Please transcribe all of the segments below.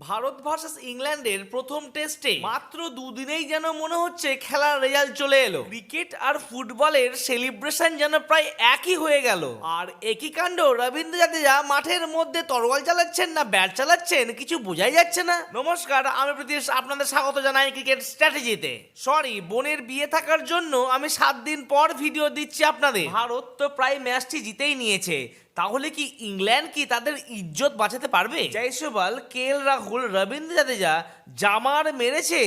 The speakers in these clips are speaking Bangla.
ভারত ভার্সেস ইংল্যান্ডের প্রথম টেস্টে মাত্র দুদিনেই যেন মনে হচ্ছে খেলার রেজাল্ট চলে এলো। ক্রিকেট আর ফুটবলের সেলিব্রেশন যেন প্রায় একই হয়ে গেল। আর একই কাণ্ড, রবীন্দ্র জাদেজা মাঠের মধ্যে তরোয়াল চালাচ্ছেন না ব্যাট চালাচ্ছেন কিছু বোঝাই যাচ্ছে না। নমস্কার, আমি প্রীতিশ, আপনাদের স্বাগত জানাই ক্রিকেট স্ট্র্যাটেজিতে। সরি, বোনের বিয়ে থাকার জন্য আমি 7 দিন পর ভিডিও দিচ্ছি আপনাদের। ভারত তো প্রায় ম্যাচটি জিতেই নিয়েছে, তাহলে কি ইংল্যান্ড কি তাদের ইজ্জত বাঁচাতে পারবে? জয়সওয়াল, কেএল রাহুল, রবীন্দ্র জাদেজা জামার মেরেছে,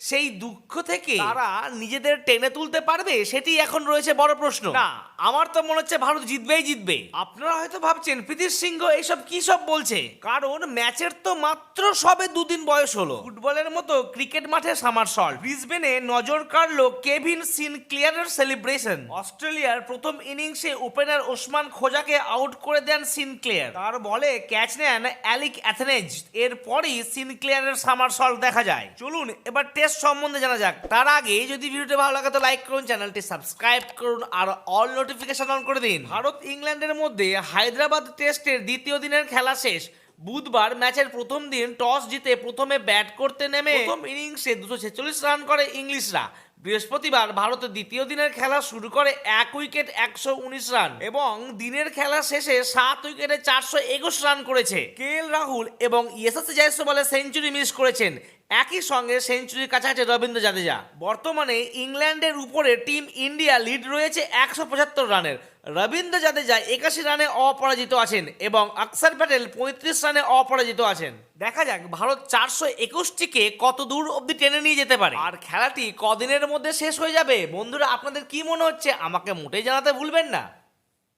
সেই দুঃখ থেকে তারা নিজেদের টেনে তুলতে পারবে? সেটি এখন রয়েছে বড় প্রশ্ন। না, আমার তো মনে হচ্ছে ভারত জিতবেই জিতবে। আপনারা হয়তো ভাবছেন প্রীতিশ সিংহ এইসব কি সব বলছে, কারণ ম্যাচের তো মাত্র সবে দুদিন বয়স হলো। ফুটবলের মতো ক্রিকেট মাঠে সামারসল্ট। ব্রিসবেনে নজর কাড়লো কেভিন সিনক্লেয়ারের সেলিব্রেশন। অস্ট্রেলিয়ার প্রথম ইনিংসে ওপেনার ওসমান খোজাকে আউট করে দেন সিনক্লেয়ার, তার বলে ক্যাচ নেন অ্যালিক অ্যাথেনেজ। এরপরই সিনক্লেয়ারের সামারসল্ট দেখা যায়। চলুন এবার টেস্ট সম্বন্ধে জানা যাক। তার আগে যদি ভিডিওটি ভালো লাগে তো লাইক করুন, চ্যানেলটি সাবস্ক্রাইব করুন আর অল নোটিফিকেশন অন করে দিন। ভারত ইংল্যান্ডের মধ্যে হায়দ্রাবাদ টেস্টের দ্বিতীয় দিনের খেলা শেষ। বুধবার ম্যাচের প্রথম দিন টস জিতে প্রথমে ব্যাট করতে নেমে প্রথম ইনিংসে 246 রান করে ইংলিশরা। বৃহস্পতিবার ভারতের দ্বিতীয় দিনের খেলা শুরু করে 1 উইকেট 119 রান এবং দিনের খেলা শেষে 7 উইকেটে 421 রান করেছে। কেএল রাহুল এবং ইয়শস্বী জয়সওয়াল সেঞ্চুরি মিস করেছেন। একই সঙ্গে সেঞ্চুরির কাছাকাছি রবীন্দ্র জাদেজা। বর্তমানে ইংল্যান্ডের উপরে টিম ইন্ডিয়া লিড রয়েছে 175 রানের। রবীন্দ্র জাদেজা 81 রানে অপরাজিত আছেন এবং অক্ষর প্যাটেল 35 রানে অপরাজিত আছেন। দেখা যাক ভারত 421টিকে কত দূর অবধি টেনে নিয়ে যেতে পারে আর খেলাটি কদিনের মধ্যে শেষ হয়ে যাবে। বন্ধুরা, আপনাদের কি মনে হচ্ছে আমাকে মোটেই জানাতে ভুলবেন না।